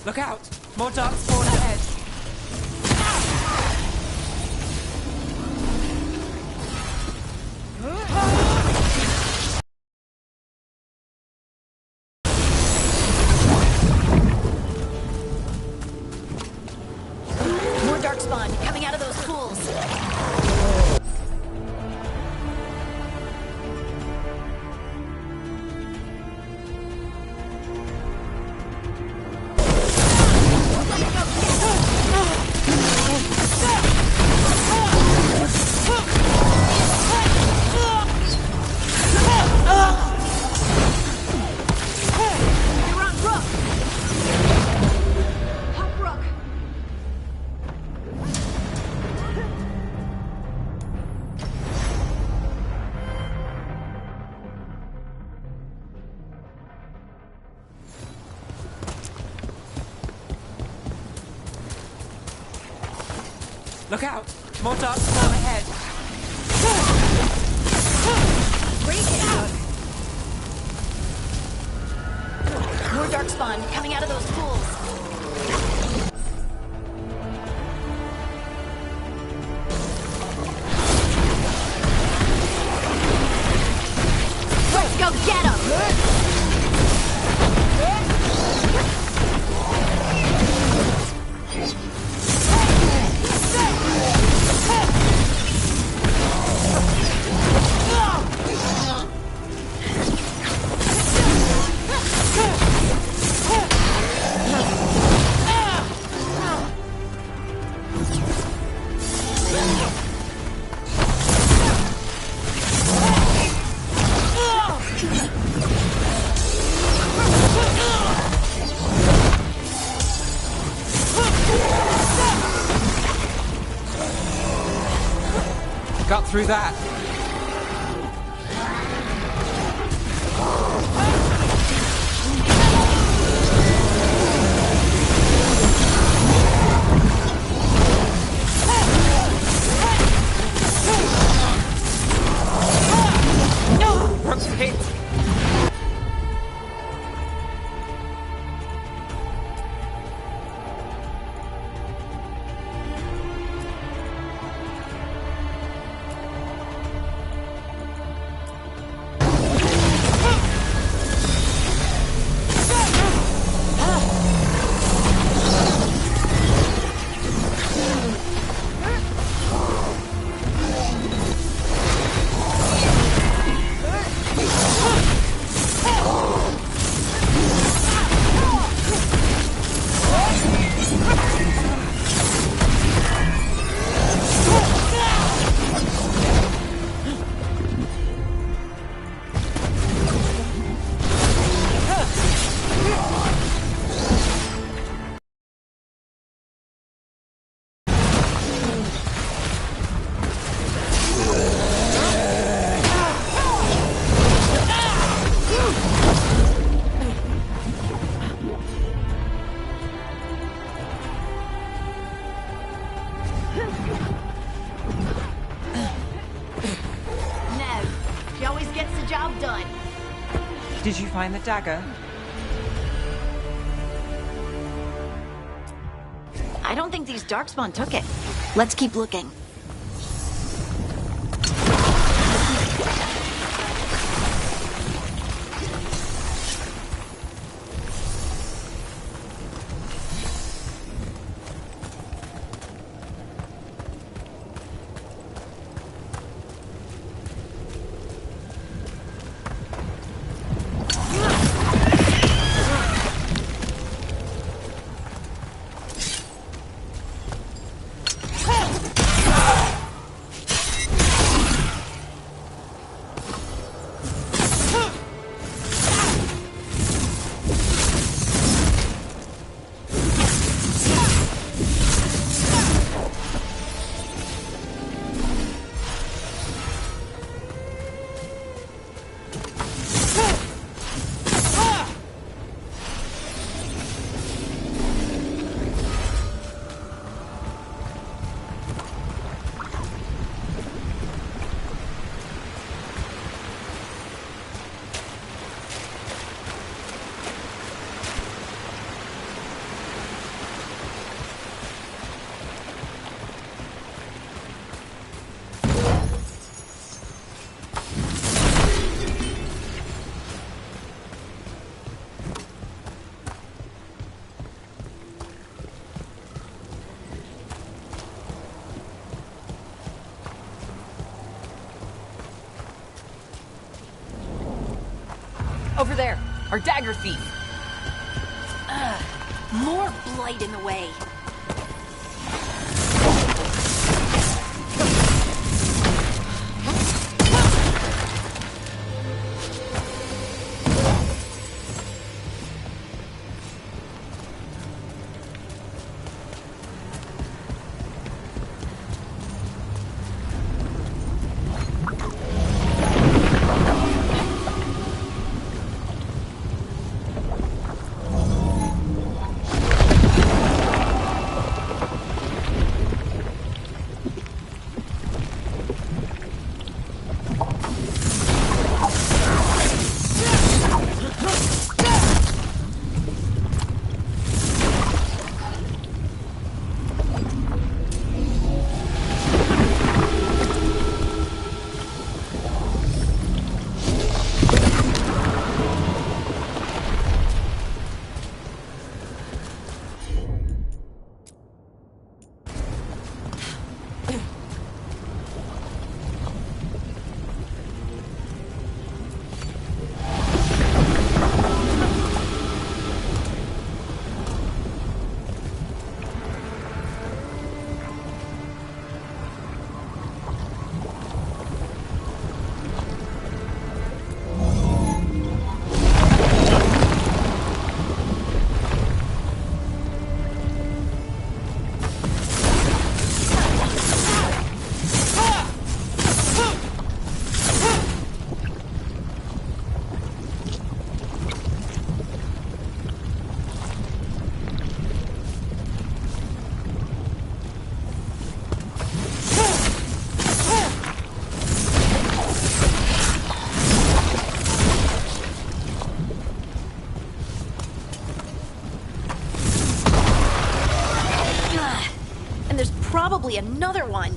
Look out! More dark spawn ahead! More dark spawn coming out of those pools. Look out! More dark spawn ahead! Great hit. More dark spawn coming out of those pools. Let's go get 'em! Got through that! Rock's hit! Did you find the dagger? I don't think these darkspawn took it. Let's keep looking. Over there, our dagger thief. More blight in the way. Probably another one.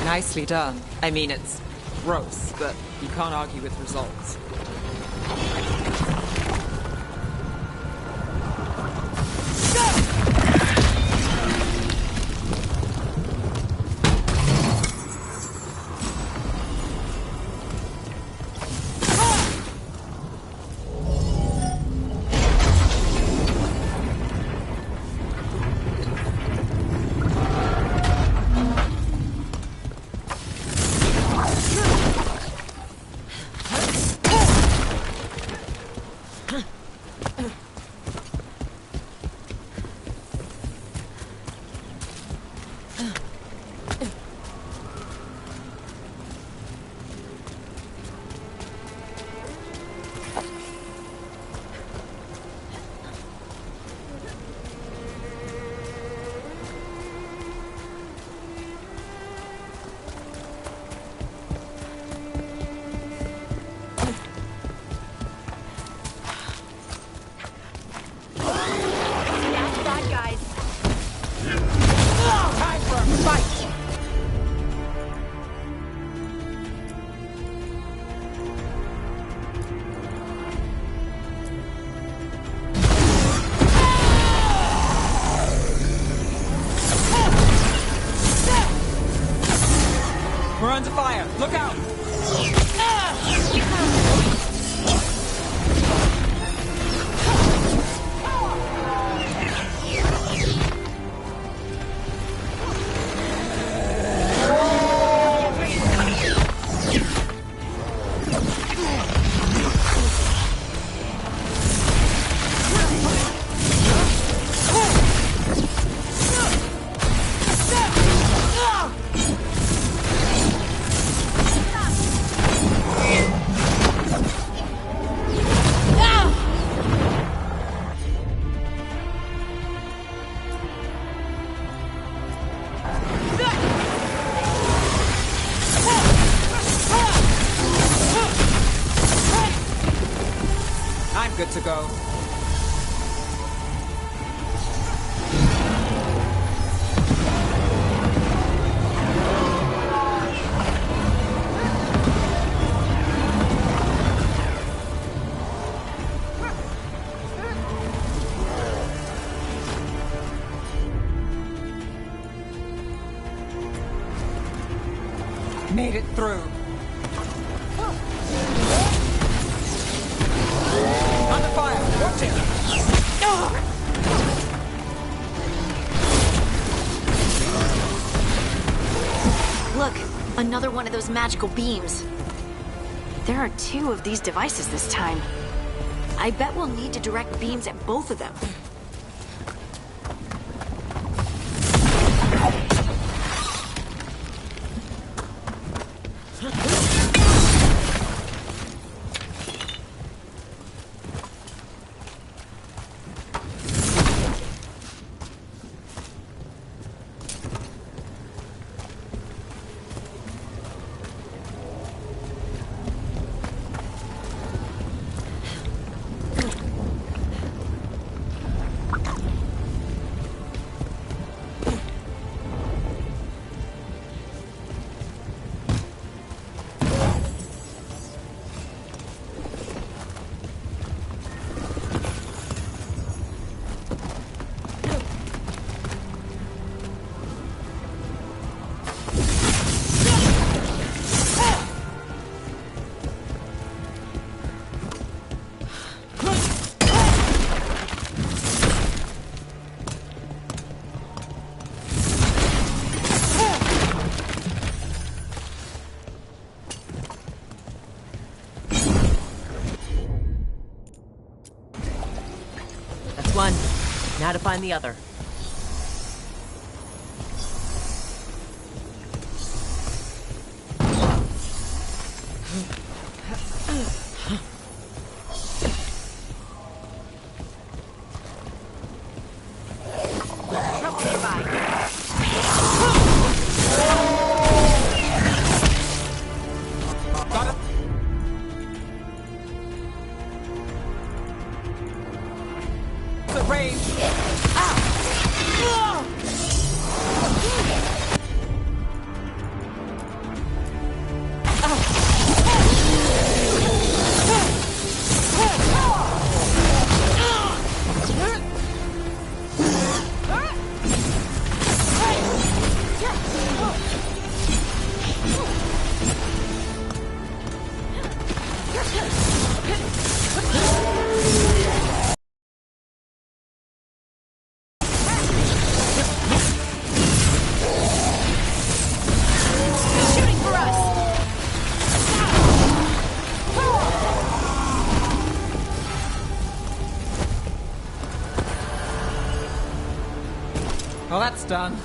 Nicely done. I mean, it's gross, but you can't argue with results. I'm good to go. Made it through. Under fire! Watch it! Look, another one of those magical beams. There are 2 of these devices this time. I bet we'll need to direct beams at both of them. One. Now to find the other. Well, that's done.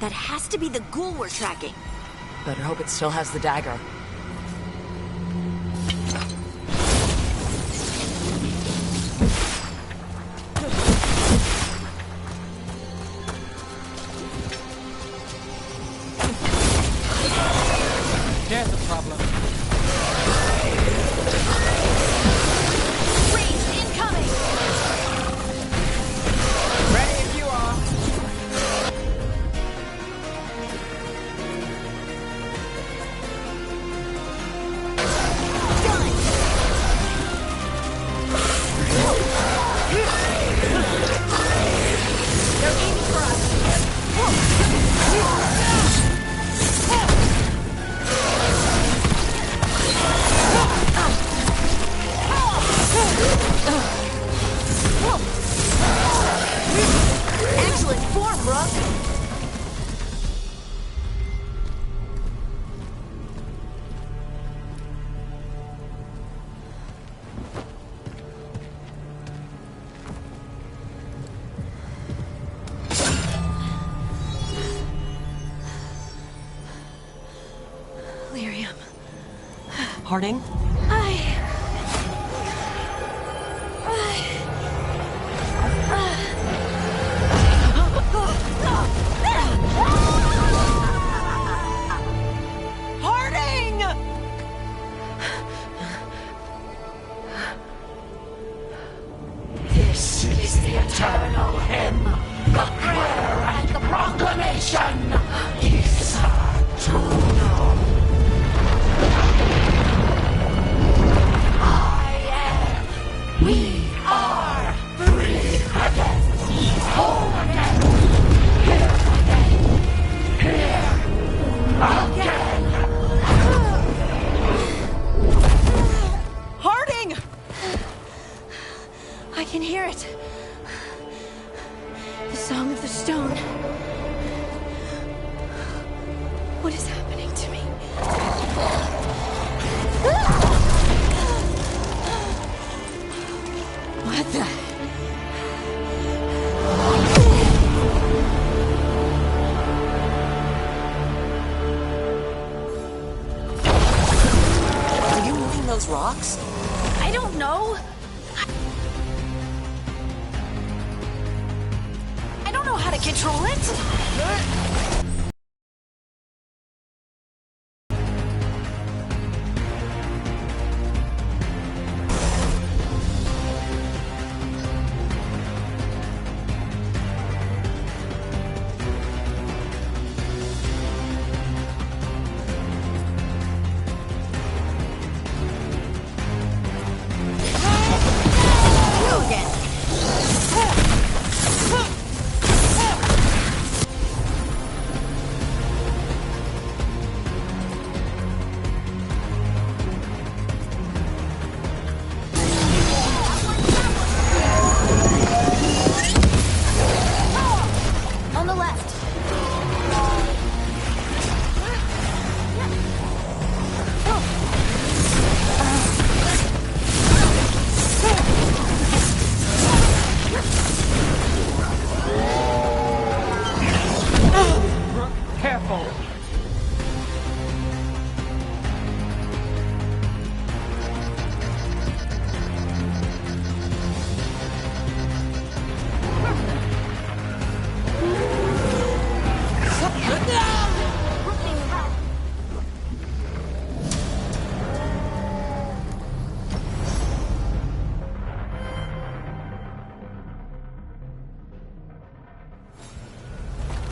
That has to be the ghoul we're tracking. Better hope it still has the dagger. There's a problem. Freeze! Incoming! Ready if you are. They're aiming for us! Excellent form, Brooke! Lyrium. Harding? Harding! This is the eternal hymn, the prayer and the proclamation. We are free again, whole again, here again. Harding! I can hear it. The Song of the Stone. What is happening to me? What the? Are you moving those rocks? I don't know. I don't know how to control it. You again. On the left. Careful.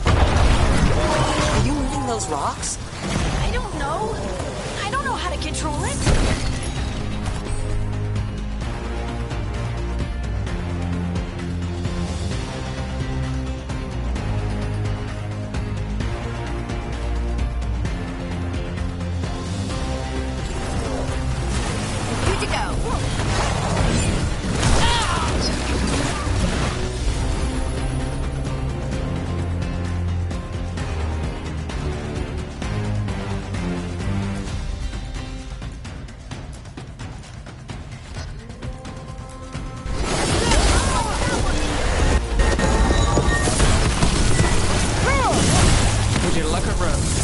Are you moving those rocks? I don't know. I don't know how to control it. Good to go. like a rose.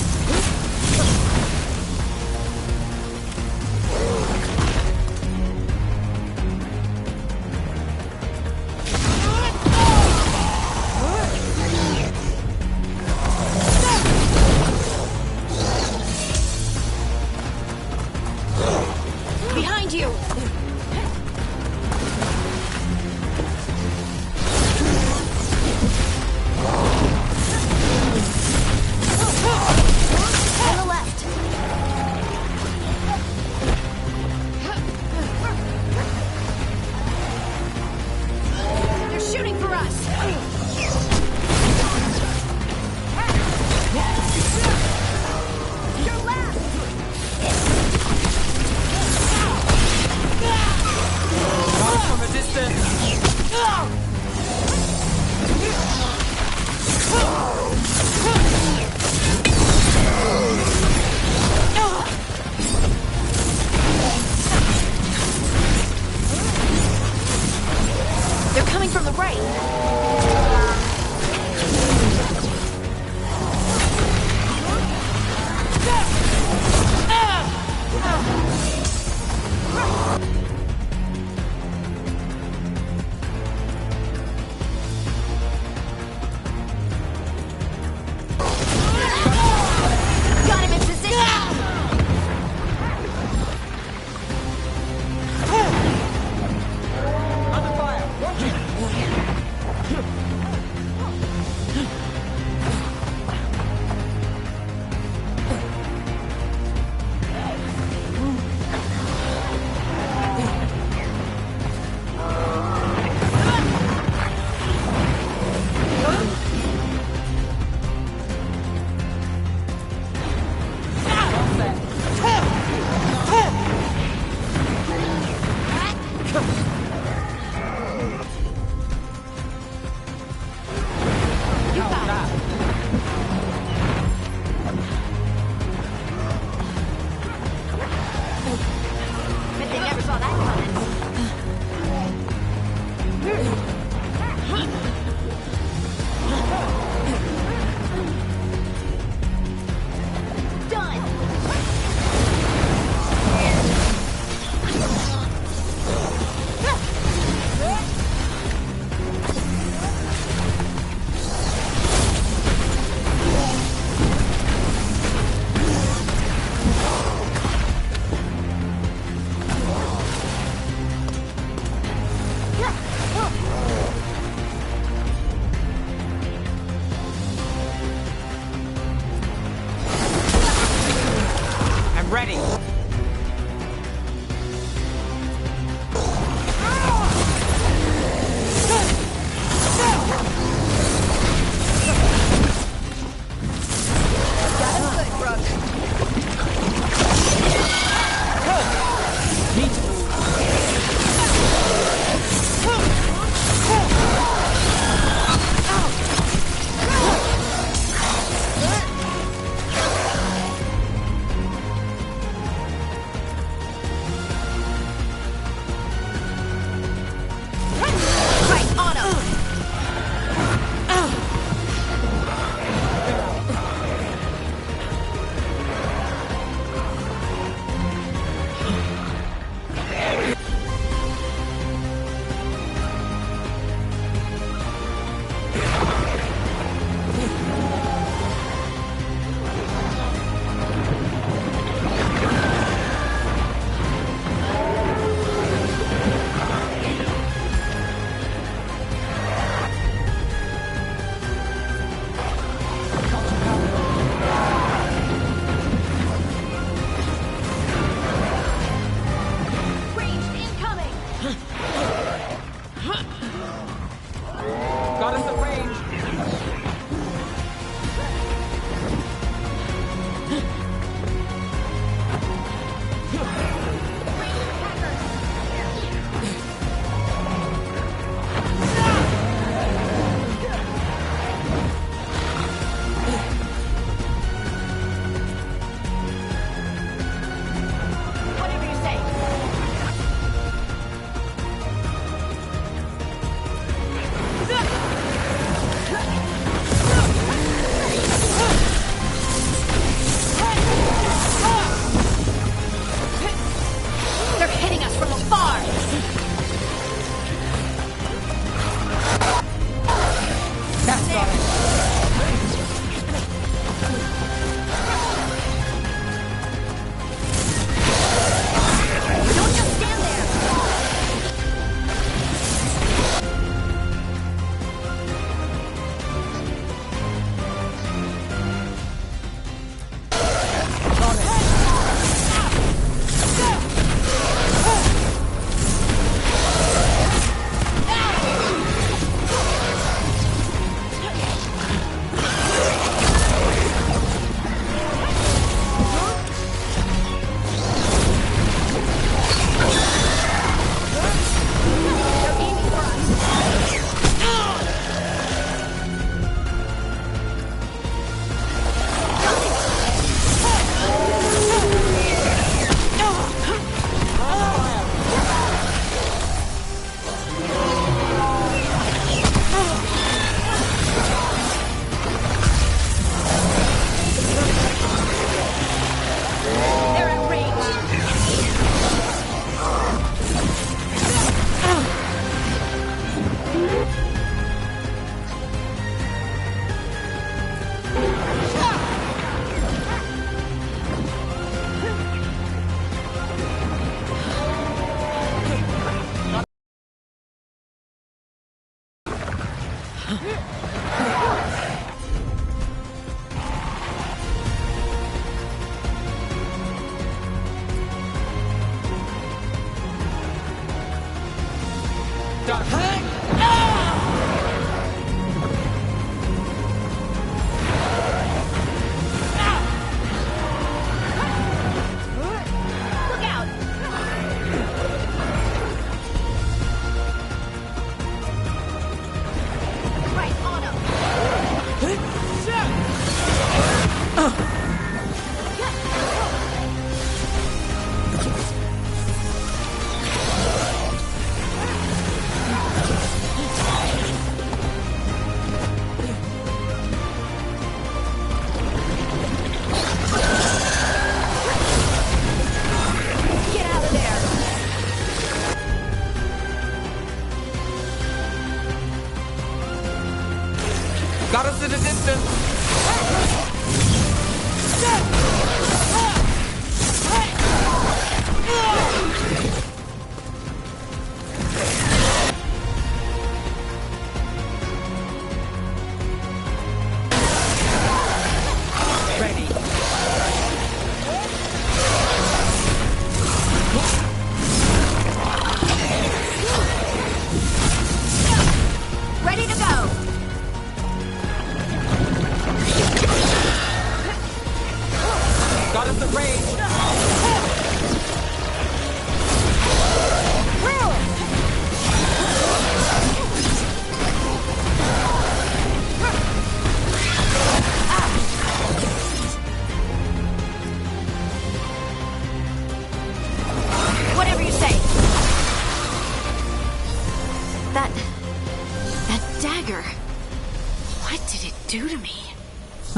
Behind you!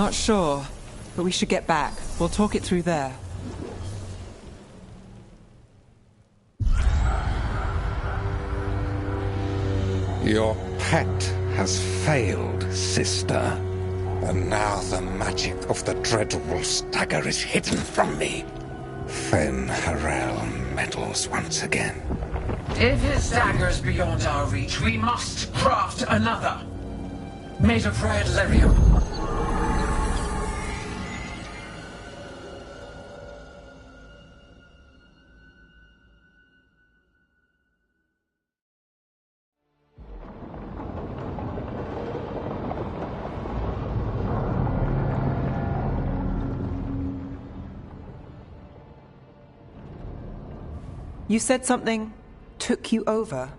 Not sure, but we should get back. We'll talk it through there. Your pet has failed, sister. And now the magic of the Dreadwolf's dagger is hidden from me. Fen Harel meddles once again. If his dagger's beyond our reach, we must craft another. Made of red lyrium. You said something took you over?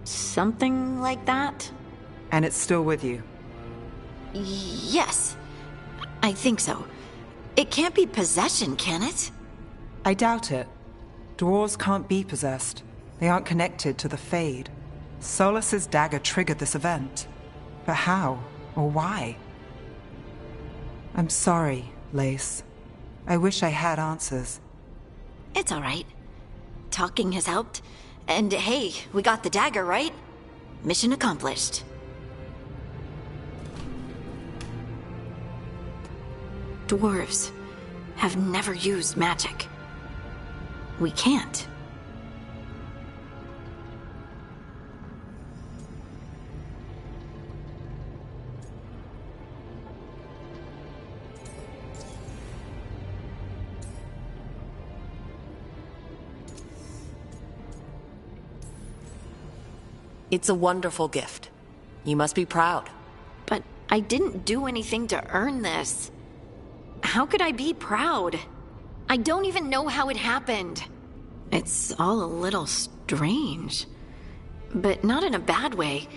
Something like that? And it's still with you? Yes. I think so. It can't be possession, can it? I doubt it. Dwarves can't be possessed. They aren't connected to the Fade. Solus's dagger triggered this event. But how? Or why? I'm sorry, Lace. I wish I had answers. It's all right. Talking has helped. And hey, we got the dagger, right? Mission accomplished. Dwarves have never used magic. We can't. It's a wonderful gift. You must be proud. But I didn't do anything to earn this. How could I be proud? I don't even know how it happened. It's all a little strange. But not in a bad way.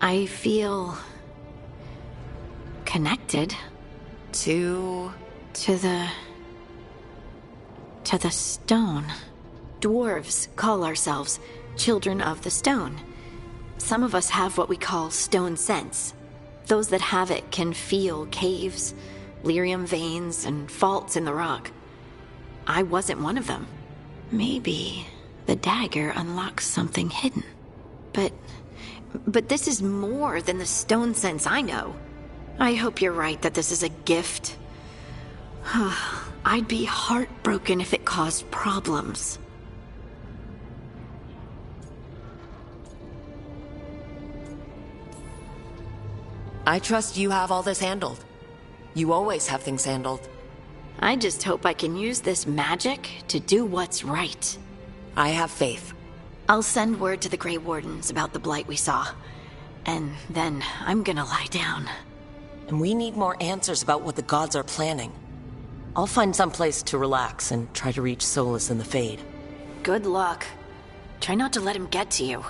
I feel... connected. To the stone. Dwarves call ourselves Children of the Stone. Some of us have what we call stone sense. Those that have it can feel caves, lyrium veins, and faults in the rock. I wasn't one of them. Maybe the dagger unlocks something hidden. But this is more than the stone sense I know. I hope you're right that this is a gift. I'd be heartbroken if it caused problems. I trust you have all this handled. You always have things handled. I just hope I can use this magic to do what's right. I have faith. I'll send word to the Grey Wardens about the blight we saw. And then I'm gonna lie down. And we need more answers about what the gods are planning. I'll find some place to relax and try to reach Solus in the Fade. Good luck. Try not to let him get to you.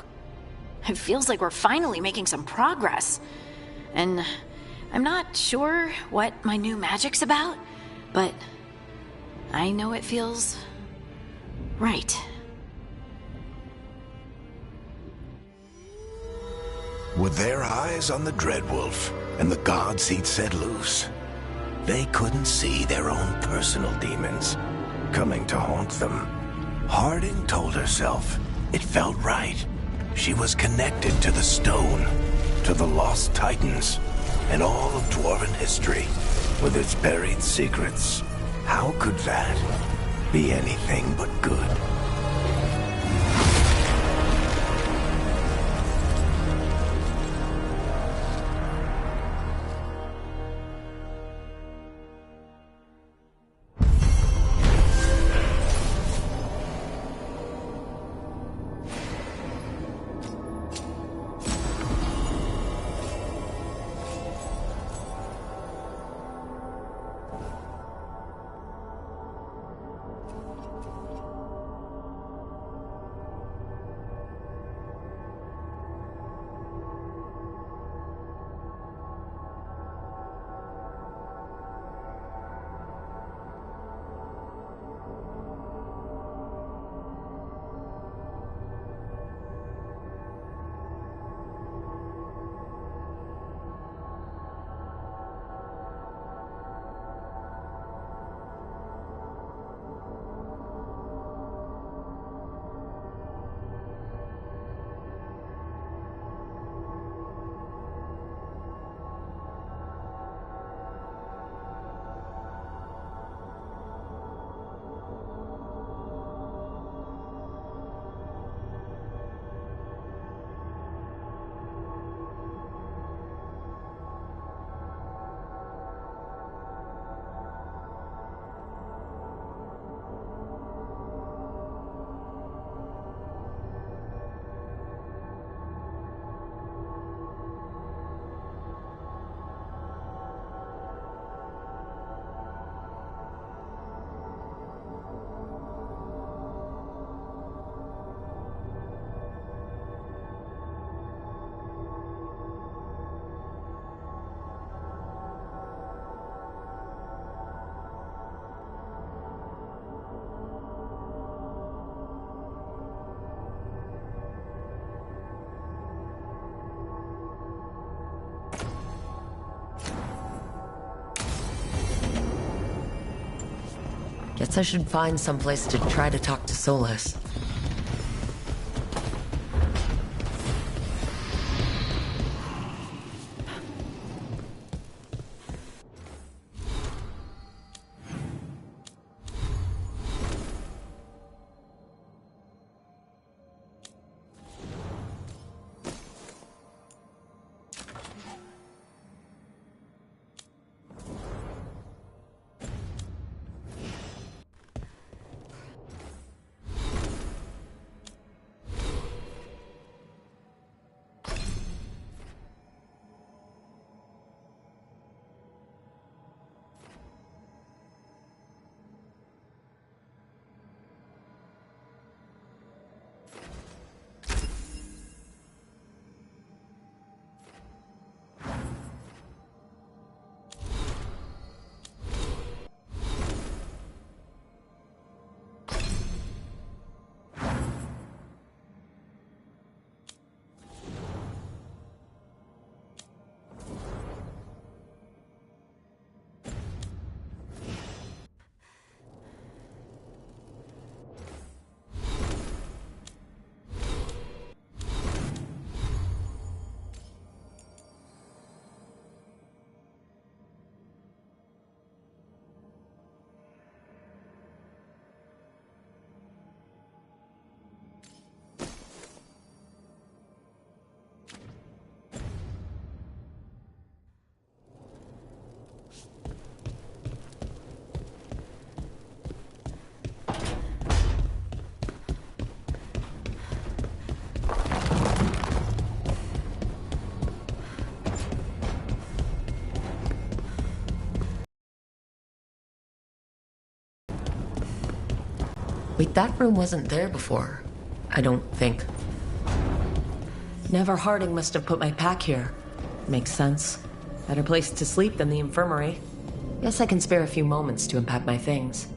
It feels like we're finally making some progress. And I'm not sure what my new magic's about, but I know it feels right. With their eyes on the Dreadwolf and the gods he'd set loose, they couldn't see their own personal demons coming to haunt them. Harding told herself it felt right. She was connected to the stone, to the lost titans, and all of dwarven history, with its buried secrets. How could that be anything but good? Guess I should find someplace to try to talk to Solus. Wait, that room wasn't there before. I don't think. Never Harding must have put my pack here. Makes sense. Better place to sleep than the infirmary. Guess I can spare a few moments to unpack my things.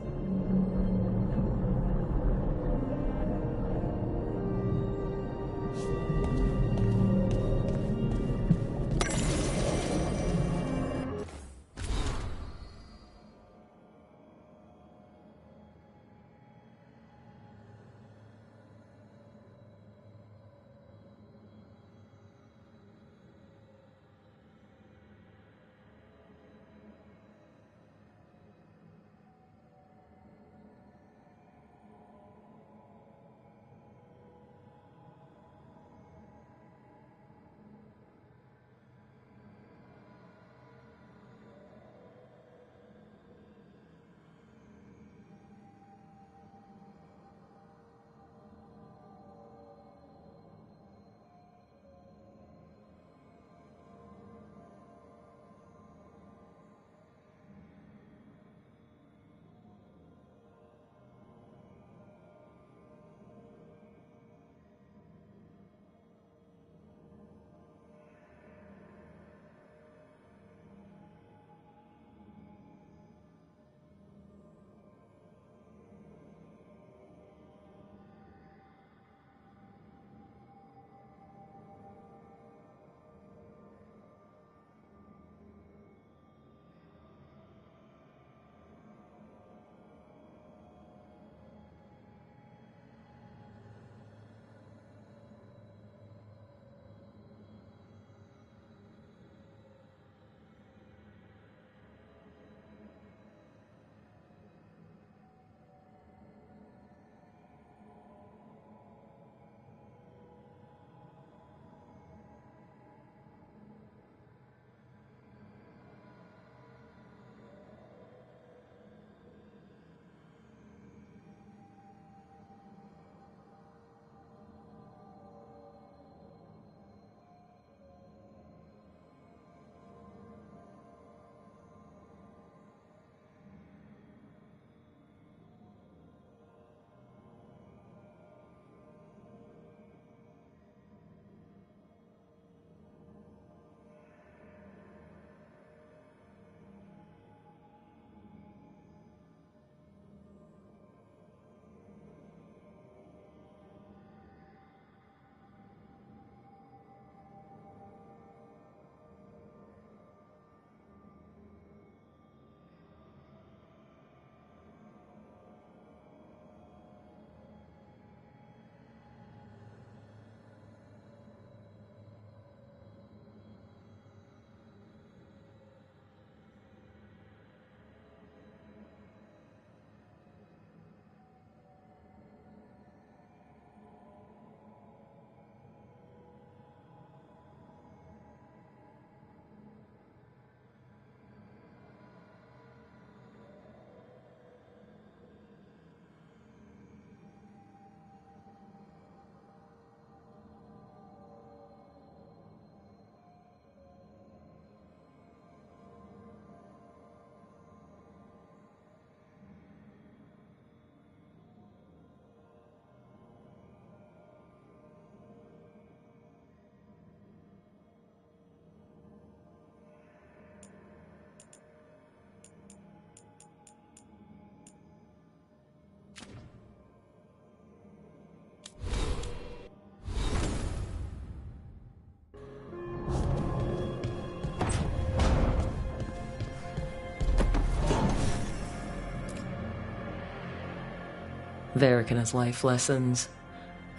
Varric and his life lessons.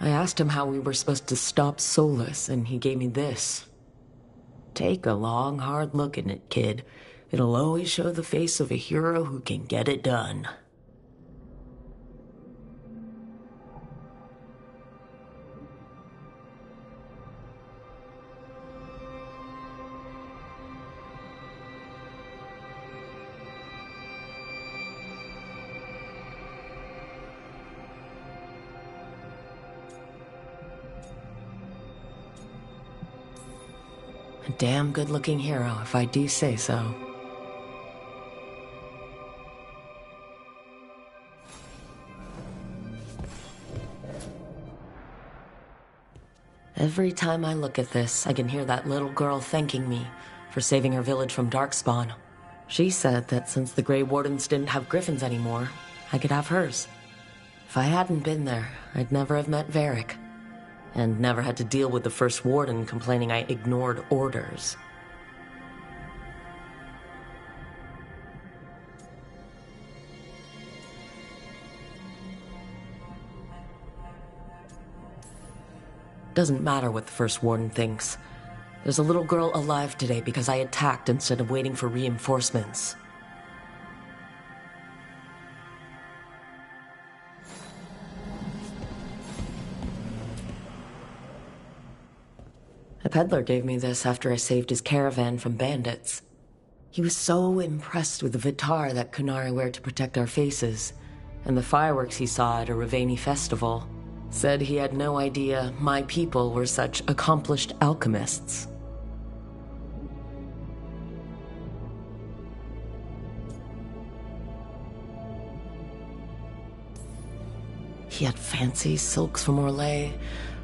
I asked him how we were supposed to stop Solus, and he gave me this. Take a long, hard look at it, kid. It'll always show the face of a hero who can get it done. A damn good-looking hero, if I do say so. Every time I look at this, I can hear that little girl thanking me for saving her village from Darkspawn. She said that since the Grey Wardens didn't have griffins anymore, I could have hers. If I hadn't been there, I'd never have met Varric. And never had to deal with the First Warden complaining I ignored orders. Doesn't matter what the First Warden thinks. There's a little girl alive today because I attacked instead of waiting for reinforcements. A peddler gave me this after I saved his caravan from bandits. He was so impressed with the Vitar that Kunari wear to protect our faces, and the fireworks he saw at a Ravani festival. Said he had no idea my people were such accomplished alchemists. He had fancy silks from Orlais,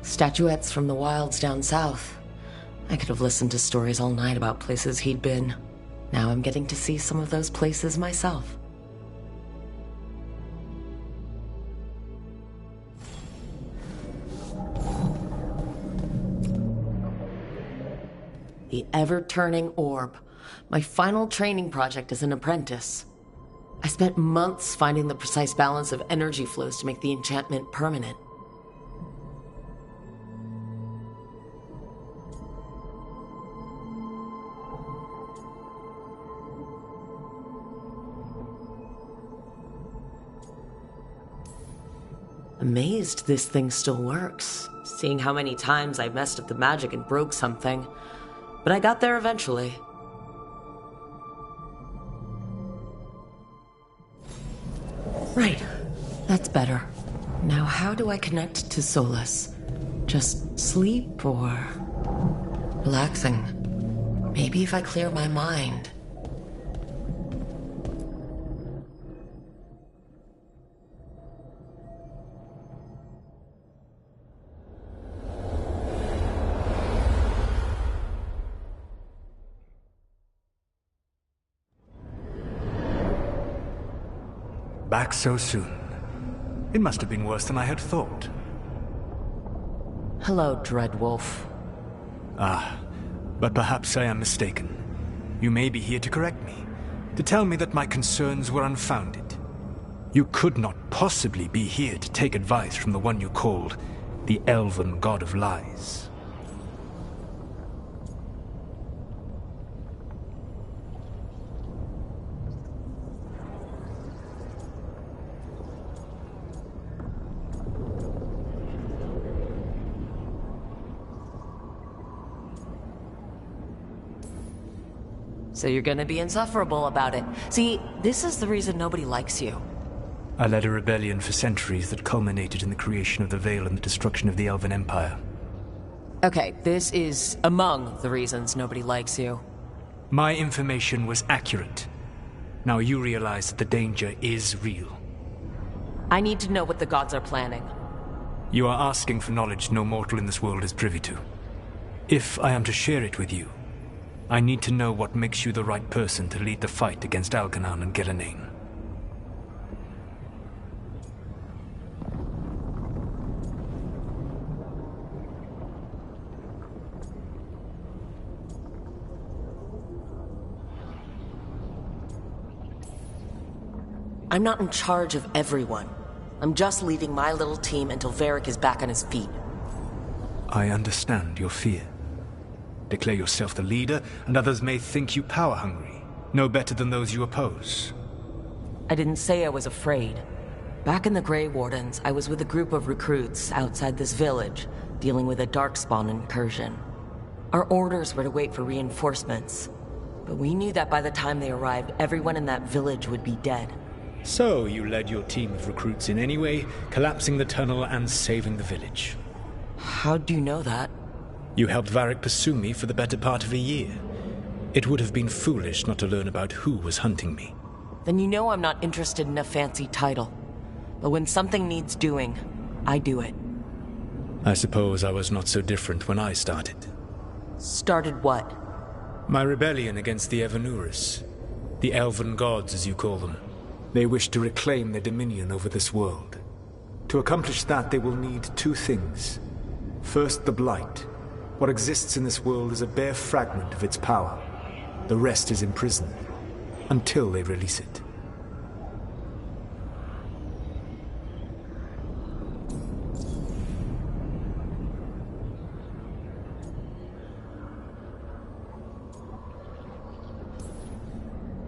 statuettes from the wilds down south. I could have listened to stories all night about places he'd been. Now I'm getting to see some of those places myself. The ever-turning orb. My final training project as an apprentice. I spent months finding the precise balance of energy flows to make the enchantment permanent. Amazed this thing still works, seeing how many times I messed up the magic and broke something. But I got there eventually. Right, that's better. Now how do I connect to Solus? Just sleep or relaxing? Maybe if I clear my mind. Back so soon. It must have been worse than I had thought. Hello, Dreadwolf. Ah, but perhaps I am mistaken. You may be here to correct me, to tell me that my concerns were unfounded. You could not possibly be here to take advice from the one you called the Elven God of Lies. So you're gonna be insufferable about it. See, this is the reason nobody likes you. I led a rebellion for centuries that culminated in the creation of the Veil and the destruction of the Elven Empire. Okay, this is among the reasons nobody likes you. My information was accurate. Now you realize that the danger is real. I need to know what the gods are planning. You are asking for knowledge no mortal in this world is privy to. If I am to share it with you, I need to know what makes you the right person to lead the fight against Algernon and Gillenane. I'm not in charge of everyone. I'm just leaving my little team until Varric is back on his feet. I understand your fear. Declare yourself the leader, and others may think you power-hungry, no better than those you oppose. I didn't say I was afraid. Back in the Grey Wardens, I was with a group of recruits outside this village, dealing with a Darkspawn incursion. Our orders were to wait for reinforcements, but we knew that by the time they arrived, everyone in that village would be dead. So you led your team of recruits in any way, collapsing the tunnel and saving the village. How do you know that? You helped Varric pursue me for the better part of a year. It would have been foolish not to learn about who was hunting me. Then you know I'm not interested in a fancy title. But when something needs doing, I do it. I suppose I was not so different when I started. Started what? My rebellion against the Evanuris. The elven gods, as you call them. They wish to reclaim their dominion over this world. To accomplish that, they will need two things. First, the Blight. What exists in this world is a bare fragment of its power. The rest is imprisoned, until they release it.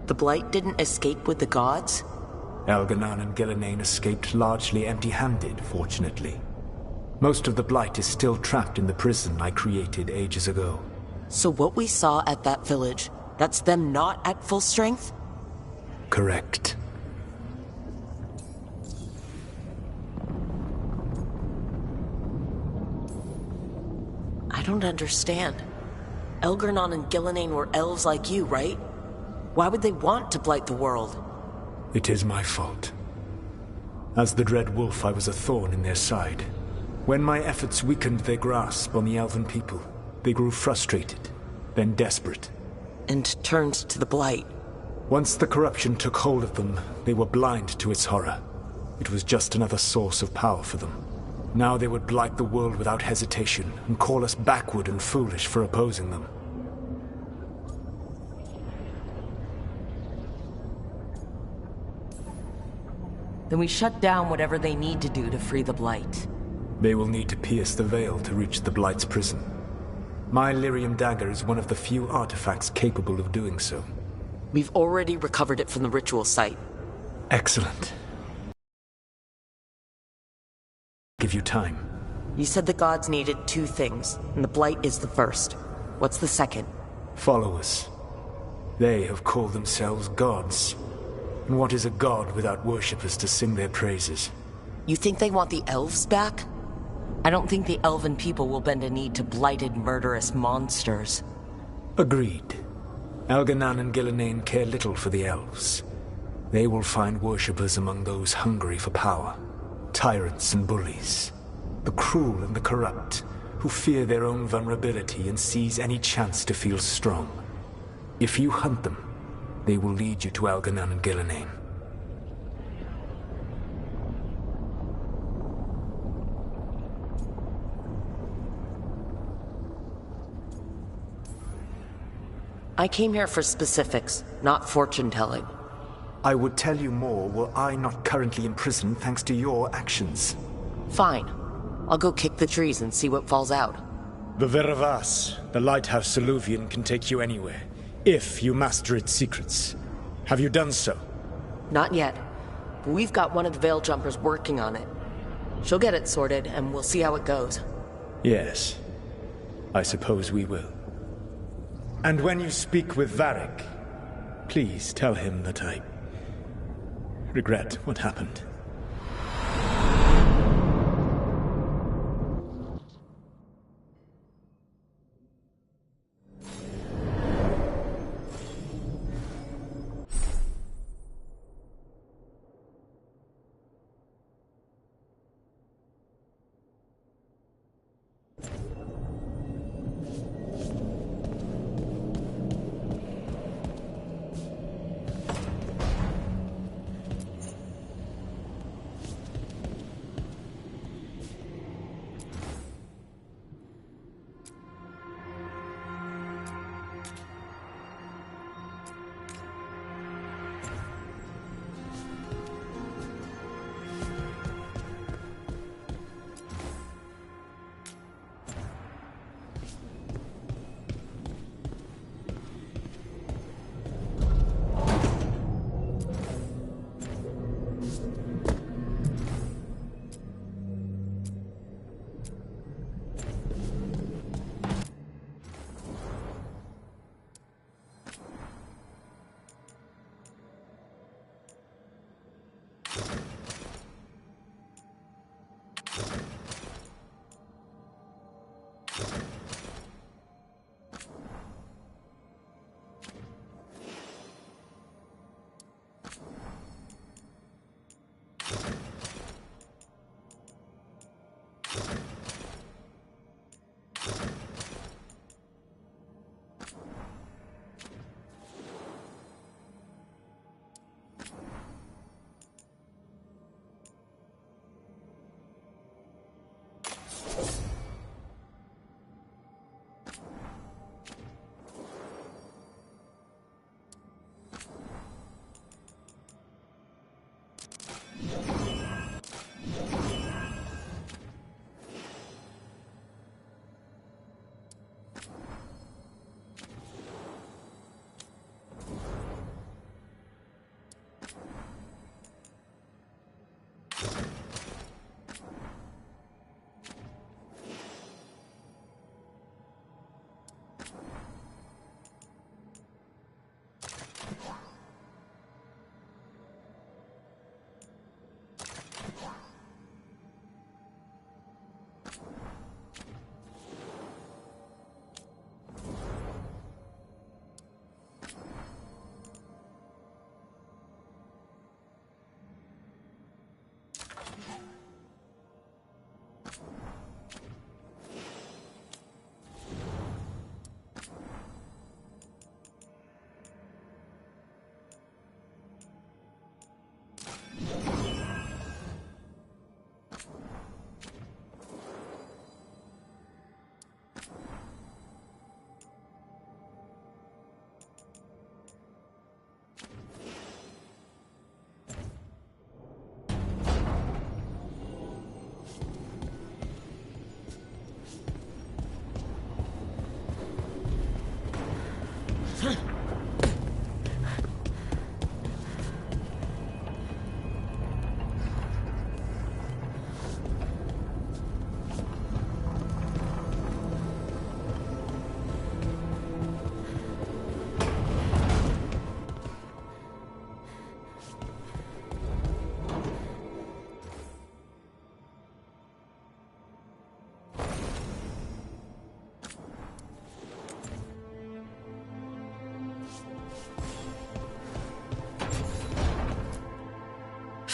The Blight didn't escape with the gods? Elganan and Gillenane escaped largely empty-handed, fortunately. Most of the Blight is still trapped in the prison I created ages ago. So what we saw at that village, that's them not at full strength? Correct. I don't understand. Elgarnon and Gillenane were elves like you, right? Why would they want to blight the world? It is my fault. As the Dread Wolf, I was a thorn in their side. When my efforts weakened their grasp on the Elven people, they grew frustrated, then desperate. And turned to the Blight. Once the corruption took hold of them, they were blind to its horror. It was just another source of power for them. Now they would blight the world without hesitation, and call us backward and foolish for opposing them. Then we shut down whatever they need to do to free the Blight. They will need to pierce the veil to reach the Blight's prison. My Lyrium dagger is one of the few artifacts capable of doing so. We've already recovered it from the ritual site. Excellent. Give you time. You said the gods needed two things, and the Blight is the first. What's the second? Followers. They have called themselves gods. And what is a god without worshippers to sing their praises? You think they want the elves back? I don't think the elven people will bend a knee to blighted, murderous monsters. Agreed. Elganan and Gillenane care little for the elves. They will find worshippers among those hungry for power. Tyrants and bullies. The cruel and the corrupt, who fear their own vulnerability and seize any chance to feel strong. If you hunt them, they will lead you to Elganan and Gillenane. I came here for specifics, not fortune-telling. I would tell you more were I not currently imprisoned thanks to your actions. Fine. I'll go kick the trees and see what falls out. The Veravas, the lighthouse Soluvian, can take you anywhere, if you master its secrets. Have you done so? Not yet, but we've got one of the Veil Jumpers working on it. She'll get it sorted, and we'll see how it goes. Yes, I suppose we will. And when you speak with Varric, please tell him that I regret what happened.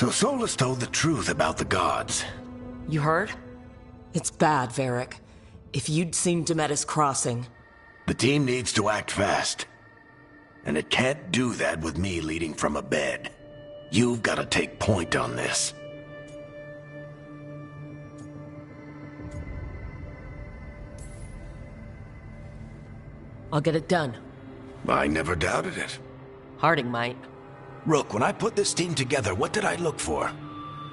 So Solus told the truth about the gods. You heard? It's bad, Varric. If you'd seen Demetis crossing... The team needs to act fast. And it can't do that with me leading from a bed. You've got to take point on this. I'll get it done. I never doubted it. Harding might. Rook, when I put this team together, what did I look for?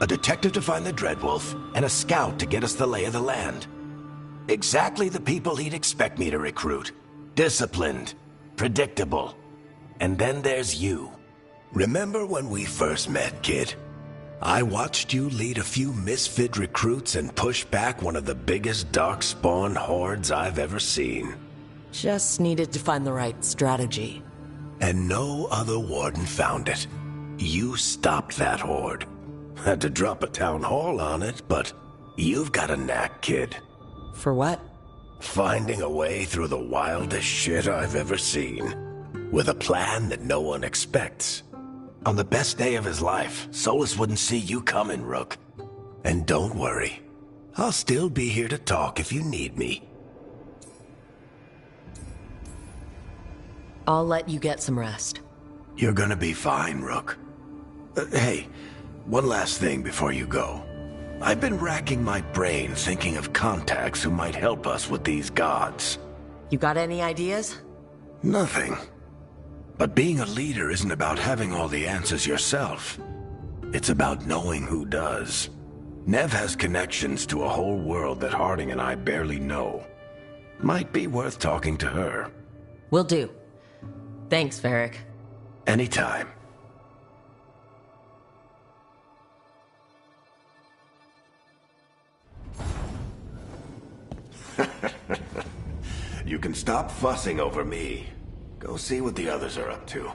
A detective to find the Dreadwolf, and a scout to get us the lay of the land. Exactly the people he'd expect me to recruit. Disciplined, predictable. And then there's you. Remember when we first met, kid? I watched you lead a few misfit recruits and push back one of the biggest darkspawn hordes I've ever seen. Just needed to find the right strategy. And no other warden found it. You stopped that horde. Had to drop a town hall on it, but you've got a knack, kid. For what? Finding a way through the wildest shit I've ever seen. With a plan that no one expects. On the best day of his life, Solus wouldn't see you coming, Rook. And don't worry. I'll still be here to talk if you need me. I'll let you get some rest. You're gonna be fine, Rook. Hey, one last thing before you go. I've been racking my brain thinking of contacts who might help us with these gods. You got any ideas? Nothing. But being a leader isn't about having all the answers yourself. It's about knowing who does. Nev has connections to a whole world that Harding and I barely know. Might be worth talking to her. Will do. Thanks, Varric. Anytime. You can stop fussing over me. Go see what the others are up to.